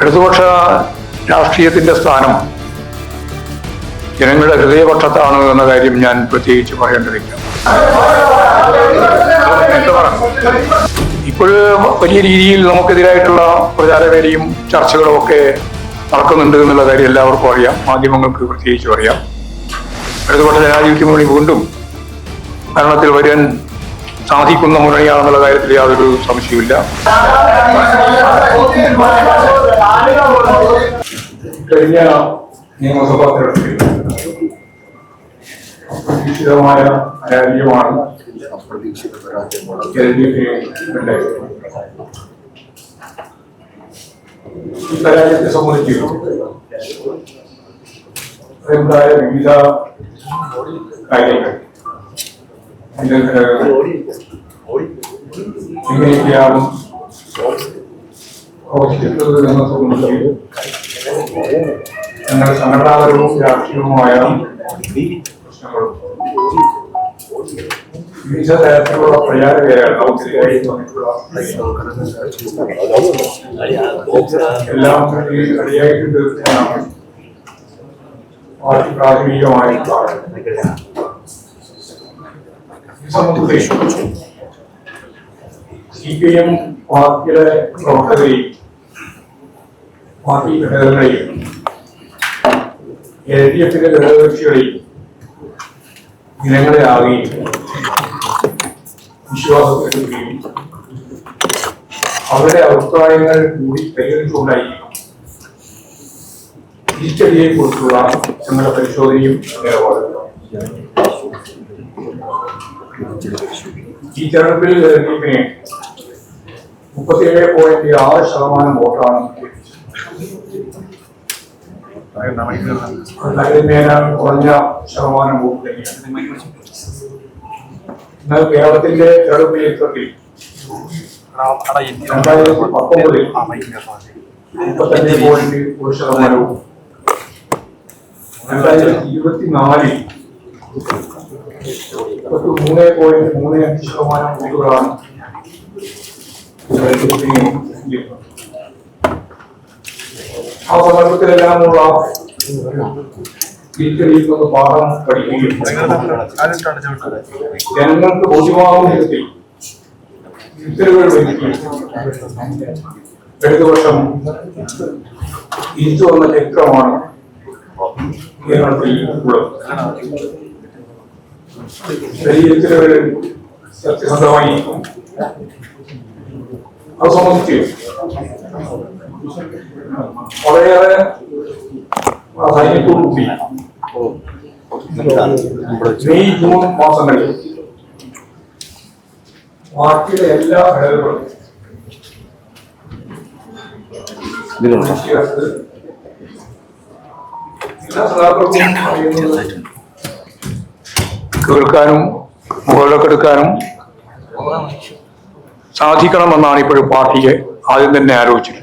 ഇടതുപക്ഷ രാഷ്ട്രീയത്തിന്റെ സ്ഥാനം ജനങ്ങളുടെ ഹൃദയപക്ഷത്താണ് എന്ന കാര്യം ഞാൻ പ്രത്യേകിച്ച് പറയേണ്ടതില്ല. ഇപ്പോഴ് വലിയ രീതിയിൽ നമുക്കെതിരായിട്ടുള്ള പ്രചാരവേലയും ചർച്ചകളും ഒക്കെ നടക്കുന്നുണ്ട് എന്നുള്ള കാര്യം എല്ലാവർക്കും അറിയാം, മാധ്യമങ്ങൾക്ക് പ്രത്യേകിച്ചും അറിയാം. ഇടതുപക്ഷ ജനാധിപത്യ മുന്നണി വീണ്ടും ഭരണത്തിൽ വരാൻ സാധിക്കുന്ന മുന്നണിയാണെന്നുള്ള കാര്യത്തിൽ യാതൊരു സംശയവുമില്ല. കഴിഞ്ഞ നിയമസഭാ തെരഞ്ഞെടുപ്പിൽ അപ്രതീക്ഷിതമായ പരാജയമാണ് ഈ പരാജയത്തെ സംബന്ധിച്ച് അതിൻ്റെതായ വിവിധ കാര്യങ്ങൾ എങ്ങനെയൊക്കെയാണ് പ്രവർത്തിക്കുന്നത് എന്ന സംബന്ധിച്ച് ഞങ്ങൾ സംഘടനാപരവും രാഷ്ട്രീയവുമായ പ്രശ്നങ്ങളും വിവിധ തരത്തിലുള്ള പ്രചാരവേലകൾ നമുക്കെതിരായി എല്ലാം അടിയായിട്ട് തീർക്കാനാണ് പാർട്ടി പ്രാഥമികമായി CPM പാർട്ടിയുടെ പ്രവർത്തകരെയും പാർട്ടി ഘടകങ്ങളെയും LDFിന്റെ ഘടകകക്ഷികളെയും ജനങ്ങളെ ആകുകയും വിശ്വാസപ്പെടുത്തുകയും അവരുടെ അഭിപ്രായങ്ങൾ കൂടി പരിഗണിച്ചുകൊണ്ടായിരിക്കും തിരിച്ചടിയെ കുറിച്ചുള്ള ഞങ്ങളുടെ പരിശോധനയും നിലപാടും. ഈ തെരഞ്ഞെടുപ്പിൽ LDFിനെ 37.6% വോട്ടാണ് കുറഞ്ഞ ശതമാനം വോട്ട് തന്നെയാണ്. എന്നാൽ കേരളത്തിന്റെ തെരഞ്ഞെടുപ്പ് ചരിത്രത്തിൽ 2019 35.1%, 2024 3.35% വോട്ടുകളാണ് ആ സന്ദർഭത്തിലെല്ലാമുള്ള തിരിച്ചടിയിൽ നിന്ന് പാഠം പഠിക്കുകയും ജനങ്ങൾക്ക് ബോധ്യമാകുന്ന വിധത്തിൽ തിരുത്തലുകൾ വരുത്തുകയും ഇടതുപക്ഷം തിരിച്ചു വന്ന ചരിത്രമാണ് കേരളത്തിൽ ഉള്ളത്. വലിയ തിരുത്തലുകൾ സത്യസന്ധമായി അത് സംബന്ധിച്ച് വളരെയേറെ പ്രാധാന്യത്തോടുകൂടി മെയ് ജൂൺ മാസങ്ങളിൽ പാർട്ടിയുടെ എല്ലാ ഘടകങ്ങളും കേൾക്കാനും മുകളിലേക്കെടുക്കാനും സാധിക്കണമെന്നാണ് ഇപ്പോഴും പാർട്ടിയെ ആദ്യം തന്നെ ആലോചിച്ചത്.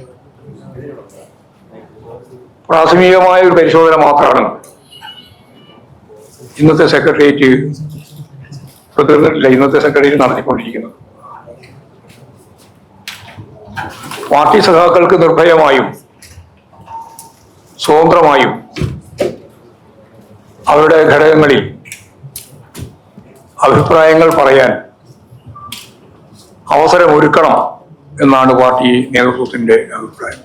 പ്രാഥമികമായ ഒരു പരിശോധന മാത്രമാണ് ഇന്നത്തെ സെക്രട്ടേറിയറ്റ് നടത്തിക്കൊണ്ടിരിക്കുന്നത്. പാർട്ടി സഖാക്കൾക്ക് നിർഭയമായും സ്വതന്ത്രമായും അവരുടെ ഘടകങ്ങളിൽ അഭിപ്രായങ്ങൾ പറയാൻ അവസരമൊരുക്കണം എന്നാണ് പാർട്ടി നേതൃത്വത്തിന്റെ അഭിപ്രായം.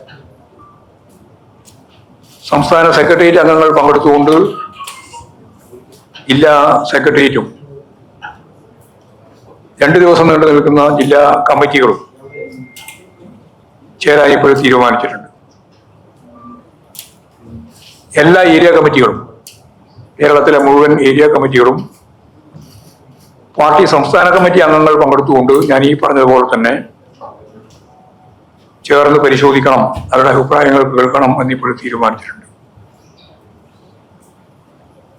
സംസ്ഥാന സെക്രട്ടേറിയറ്റ് അംഗങ്ങൾ പങ്കെടുത്തുകൊണ്ട് ജില്ലാ സെക്രട്ടേറിയറ്റും 2 ദിവസം നീണ്ടു നിൽക്കുന്ന ജില്ലാ കമ്മിറ്റികളും ചേരാൻ ഇപ്പോഴും തീരുമാനിച്ചിട്ടുണ്ട്. എല്ലാ ഏരിയ കമ്മിറ്റികളും, കേരളത്തിലെ മുഴുവൻ ഏരിയ കമ്മിറ്റികളും പാർട്ടി സംസ്ഥാന കമ്മിറ്റി അംഗങ്ങൾ പങ്കെടുത്തുകൊണ്ട് ഞാൻ ഈ പറഞ്ഞതുപോലെ തന്നെ ചേർന്ന് പരിശോധിക്കണം, അവരുടെ അഭിപ്രായങ്ങൾ കേൾക്കണം എന്നിപ്പോഴും തീരുമാനിച്ചിട്ടുണ്ട്.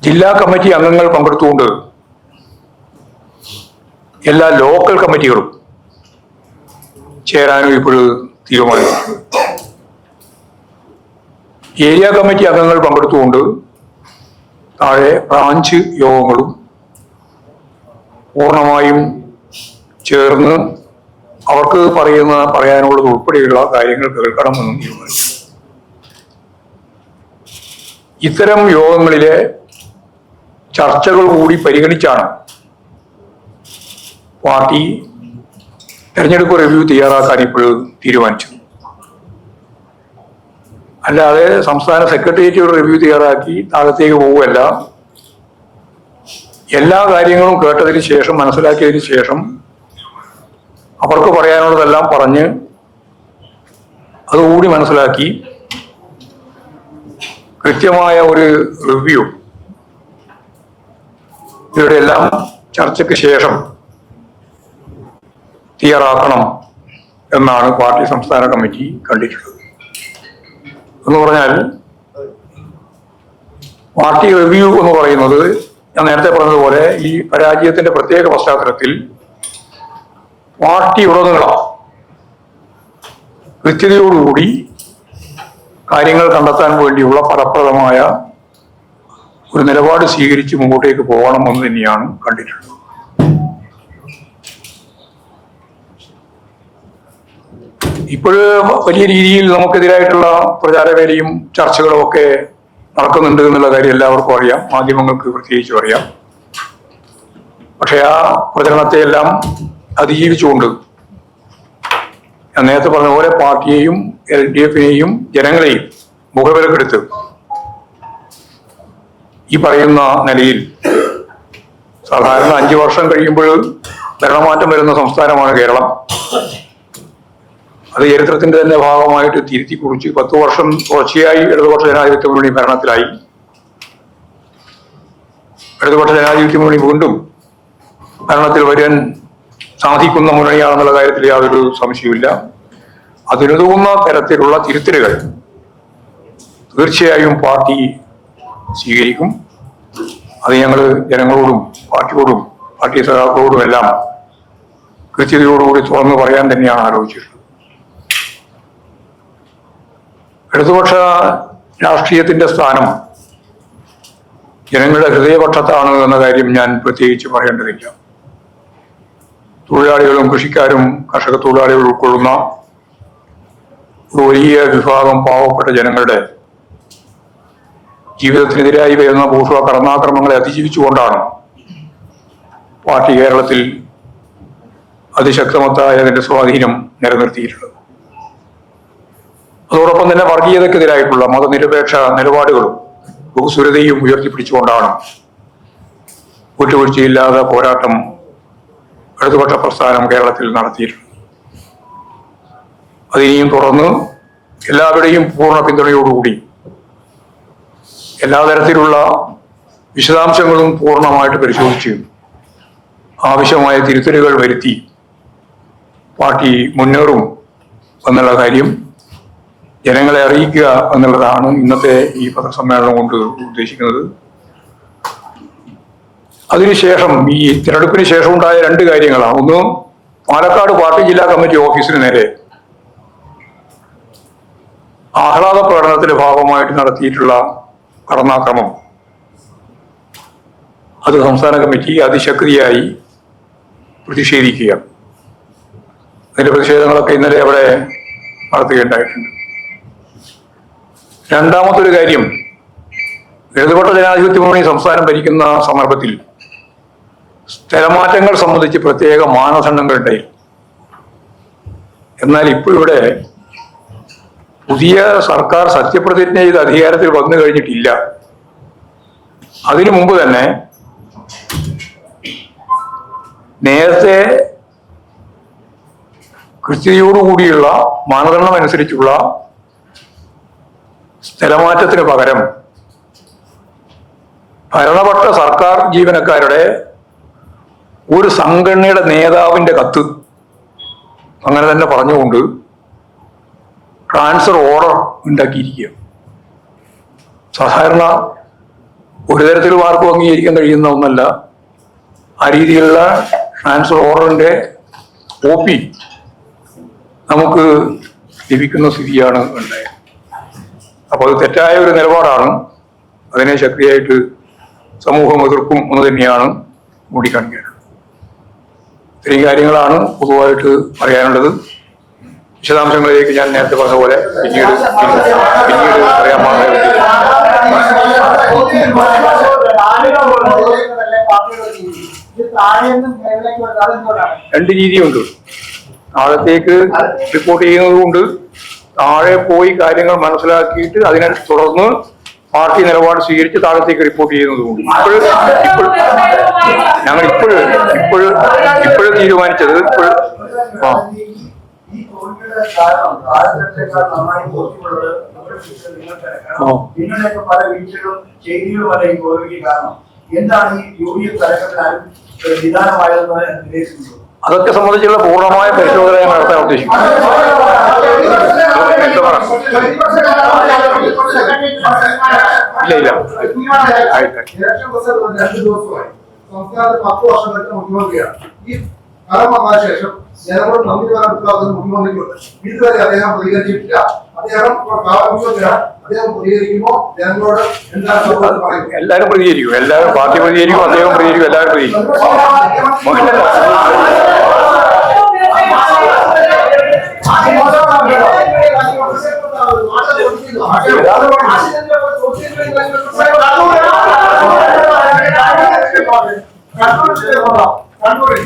ജില്ലാ കമ്മിറ്റി അംഗങ്ങൾ പങ്കെടുത്തുകൊണ്ട് എല്ലാ ലോക്കൽ കമ്മിറ്റികളും ചേരാനും ഇപ്പോഴും തീരുമാനിച്ചിട്ടുണ്ട്. ഏരിയ കമ്മിറ്റി അംഗങ്ങൾ പങ്കെടുത്തുകൊണ്ട് താഴെ ബ്രാഞ്ച് യോഗങ്ങളും പൂർണ്ണമായും ചേർന്ന് അവർക്ക് പറയാനുള്ളത് ഉൾപ്പെടെയുള്ള കാര്യങ്ങൾ കേൾക്കണമെന്നും തീരുമാനിച്ചു. ഇത്തരം യോഗങ്ങളിലെ ചർച്ചകൾ കൂടി പരിഗണിച്ചാണ് പാർട്ടി തെരഞ്ഞെടുപ്പ് റിവ്യൂ തയ്യാറാക്കാൻ ഇപ്പോൾ തീരുമാനിച്ചത്. അല്ലാതെ സംസ്ഥാന സെക്രട്ടേറിയറ്റ് ഒരു റിവ്യൂ തയ്യാറാക്കി താഴത്തേക്ക് പോവുകയല്ല. എല്ലാ കാര്യങ്ങളും കേട്ടതിന് ശേഷം, മനസ്സിലാക്കിയതിന് ശേഷം അവർക്ക് പറയാനുള്ളതെല്ലാം പറഞ്ഞ് അതുകൂടി മനസ്സിലാക്കി കൃത്യമായ ഒരു റിവ്യൂ ഇവരുടെ എല്ലാം ചർച്ചയ്ക്ക് ശേഷം തയ്യാറാക്കണം എന്നാണ് പാർട്ടി സംസ്ഥാന കമ്മിറ്റി കണ്ടിട്ടുള്ളത്. എന്ന് പറഞ്ഞാൽ പാർട്ടി റിവ്യൂ എന്ന് പറയുന്നത് ഞാൻ നേരത്തെ പറഞ്ഞതുപോലെ ഈ പരാജയത്തിന്റെ പ്രത്യേക പശ്ചാത്തലത്തിൽ പാർട്ടി ഉടനീളം കൃത്യതയോടുകൂടി കാര്യങ്ങൾ കണ്ടെത്താൻ വേണ്ടിയുള്ള ഫലപ്രദമായ ഒരു നിലപാട് സ്വീകരിച്ച് മുമ്പോട്ടേക്ക് പോകണമെന്ന് തന്നെയാണ് കണ്ടിട്ടുള്ളത്. ഇപ്പോഴ് വലിയ രീതിയിൽ നമുക്കെതിരായിട്ടുള്ള പ്രചാരവേലയും ചർച്ചകളും ഒക്കെ നടക്കുന്നുണ്ട് എന്നുള്ള കാര്യം എല്ലാവർക്കും അറിയാം, മാധ്യമങ്ങൾക്ക് പ്രത്യേകിച്ചും അറിയാം. പക്ഷെ ആ പ്രചരണത്തെ എല്ലാം അതിജീവിച്ചുകൊണ്ട് ഞാൻ നേരത്തെ പറഞ്ഞ പോലെ പാർട്ടിയെയും LDF-നെയും ജനങ്ങളെയും മുഖവിലക്കെടുത്ത് ഈ പറയുന്ന നിലയിൽ സാധാരണ 5 വർഷം കഴിയുമ്പോൾ ഭരണമാറ്റം വരുന്ന സംസ്ഥാനമാണ് കേരളം. അത് ചരിത്രത്തിന്റെ തന്നെ ഭാഗമായിട്ട് തിരുത്തി കുറിച്ച് 10 വർഷം തുടർച്ചയായി ഇടതുപക്ഷ ജനാധിപത്യ മുന്നണി ഭരണത്തിലായി. ഇടതുപക്ഷ ജനാധിപത്യ മുന്നണി വീണ്ടും ഭരണത്തിൽ വരാൻ സാധിക്കുന്ന മുന്നണിയാണെന്നുള്ള കാര്യത്തിൽ യാതൊരു സംശയവുമില്ല. അതിനുതകുന്ന തരത്തിലുള്ള തിരുത്തലുകൾ തീർച്ചയായും പാർട്ടി സ്വീകരിക്കും. അത് ഞങ്ങൾ ജനങ്ങളോടും പാർട്ടിയോടും പാർട്ടി സഖാക്കളോടും എല്ലാം കൃത്യതയോടുകൂടി തുറന്നു പറയാൻ തന്നെയാണ് ആലോചിച്ചിട്ടുള്ളത്. ഇടതുപക്ഷ രാഷ്ട്രീയത്തിന്റെ സ്ഥാനം ജനങ്ങളുടെ ഹൃദയപക്ഷത്താണ് എന്ന കാര്യം ഞാൻ പ്രത്യേകിച്ച് പറയേണ്ടതില്ല. തൊഴിലാളികളും കൃഷിക്കാരും കർഷക തൊഴിലാളികളും ഉൾക്കൊള്ളുന്ന ഒരു വലിയ വിഭാഗം പാവപ്പെട്ട ജനങ്ങളുടെ ജീവിതത്തിനെതിരായി വരുന്ന ബൂർഷ്വാ കടന്നാക്രമങ്ങളെ അതിജീവിച്ചുകൊണ്ടാണ് പാർട്ടി കേരളത്തിൽ അതിശക്തമത്തായ അതിന്റെ സ്വാധീനം നിലനിർത്തിയിട്ടുള്ളത്. അതോടൊപ്പം തന്നെ വർഗീയതക്കെതിരായിട്ടുള്ള മതനിരപേക്ഷ നിലപാടുകളും ബഹുസ്വരതയും ഉയർത്തിപ്പിടിച്ചുകൊണ്ടാണ് വിട്ടുവീഴ്ചയില്ലാതെ പോരാട്ടം ഇടതുപക്ഷ പ്രസ്ഥാനം കേരളത്തിൽ നടത്തിയിട്ടുണ്ട്. അതിനെയും തുടർന്ന് എല്ലാവരുടെയും പൂർണ്ണ പിന്തുണയോടുകൂടി എല്ലാ തരത്തിലുള്ള വിശദാംശങ്ങളും പൂർണ്ണമായിട്ട് പരിശോധിച്ച് ആവശ്യമായ തിരുത്തലുകൾ വരുത്തി പാർട്ടി മുന്നേറും എന്നുള്ള കാര്യം ജനങ്ങളെ അറിയിക്കുക എന്നുള്ളതാണ് ഇന്നത്തെ ഈ പത്രസമ്മേളനം കൊണ്ട് ഉദ്ദേശിക്കുന്നത്. അതിനുശേഷം ഈ തിരഞ്ഞെടുപ്പിന് ശേഷം ഉണ്ടായ 2 കാര്യങ്ങളാണ്. ഒന്ന്, പാലക്കാട് പാർട്ടി ജില്ലാ കമ്മിറ്റി ഓഫീസിന് നേരെ ആഹ്ലാദ പ്രകടനത്തിന്റെ ഭാഗമായിട്ട് നടത്തിയിട്ടുള്ള കടന്നാക്രമം, അത് സംസ്ഥാന കമ്മിറ്റി അതിശക്തിയായി പ്രതിഷേധിക്കുക. അതിന്റെ പ്രതിഷേധങ്ങളൊക്കെ ഇന്നലെ അവിടെ നടത്തുകയുണ്ടായിട്ടുണ്ട്. രണ്ടാമത്തൊരു കാര്യം, ഇടതുപക്ഷ ജനാധിപത്യ മുന്നണി സംസ്ഥാനം ഭരിക്കുന്ന സന്ദർഭത്തിൽ സ്ഥലമാറ്റങ്ങൾ സംബന്ധിച്ച് പ്രത്യേക മാനദണ്ഡങ്ങൾ ഉണ്ടായി. എന്നാൽ ഇപ്പോഴിവിടെ പുതിയ സർക്കാർ സത്യപ്രതിജ്ഞ ചെയ്ത് അധികാരത്തിൽ വന്നു കഴിഞ്ഞിട്ടില്ല. അതിനു മുമ്പ് തന്നെ നേരത്തെ കൃത്യതയോടുകൂടിയുള്ള മാനദണ്ഡം അനുസരിച്ചുള്ള സ്ഥലമാറ്റത്തിന് പകരം ഭരണപക്ഷ സർക്കാർ ജീവനക്കാരുടെ ഒരു സംഘടനയുടെ നേതാവിന്റെ കത്ത് അങ്ങനെ തന്നെ പറഞ്ഞുകൊണ്ട് ട്രാൻസ്ഫർ ഓർഡർ ഉണ്ടാക്കിയിരിക്കുക. സാധാരണ ഒരു തരത്തിലും ആർക്കും അംഗീകരിക്കാൻ കഴിയുന്ന ഒന്നല്ല. ആ രീതിയിലുള്ള ട്രാൻസ്ഫർ ഓർഡറിന്റെ കോപ്പി നമുക്ക് ലഭിക്കുന്ന സ്ഥിതിയാണ് ഉണ്ടായത്. അപ്പോൾ അത് തെറ്റായ ഒരു നിലപാടാണ്. അതിനെ ശക്തിയായിട്ട് സമൂഹം എതിർക്കും എന്ന് തന്നെയാണ് ചൂണ്ടിക്കാണിക്കുന്നത്. ഇത്രയും കാര്യങ്ങളാണ് പൊതുവായിട്ട് പറയാനുള്ളത്. വിശദാംശങ്ങളിലേക്ക് ഞാൻ നേരത്തെ പറഞ്ഞ പോലെ പിന്നീട് പറയാൻ രണ്ട് രീതിയുണ്ട്. താഴത്തേക്ക് റിപ്പോർട്ട് ചെയ്യുന്നതുകൊണ്ട് താഴെ പോയി കാര്യങ്ങൾ മനസ്സിലാക്കിയിട്ട് അതിനെ തുടർന്ന് പാർട്ടി നിലപാട് സ്വീകരിച്ച് താഴത്തേക്ക് റിപ്പോർട്ട് ചെയ്യുന്നതുകൊണ്ട് ഞങ്ങൾ ഇപ്പോഴും തീരുമാനിച്ചത് നിങ്ങളുടെയൊക്കെ പല വീഴ്ചകളും ചെയ്തികളും അല്ല ഈ തോൽവിക്ക് കാരണം. എന്താണ് ഈ UDF തലക്കെട്ടിനാലും നിദാനമായതെന്ന് നിർദ്ദേശിക്കുന്നത്? അതൊക്കെ സംബന്ധിച്ചുള്ള പൂർണ്ണമായ പരിശോധന ഞാൻ നടത്താൻ ഉദ്ദേശിക്കുന്നു. ഇല്ല സംസ്ഥാനത്ത് 10 വർഷം കഴിഞ്ഞ മുഖ്യമന്ത്രിയാണ്. ഈ കാലം വന്നതിന് ശേഷം ജനങ്ങളോട് നന്ദി പറയാൻ ഉത്തരവാദിത്വം മുഖ്യമന്ത്രിക്കുണ്ട്. ഇതുവരെ അദ്ദേഹം പ്രതികരിച്ചിട്ടില്ല. അദ്ദേഹം മുഖ്യമന്ത്രിയാണ്. അദ്ദേഹം പ്രതികരിക്കുമോ ജനങ്ങളോട് എന്താണ് പറയുന്നത്? എല്ലാവരും പ്രതികരിക്കും. എല്ലാവരും പാർട്ടി പ്രതികരിക്കും, അദ്ദേഹം പ്രതികരിക്കും, എല്ലാവരും പ്രതികരിക്കും. കണ്ണൂരിൽ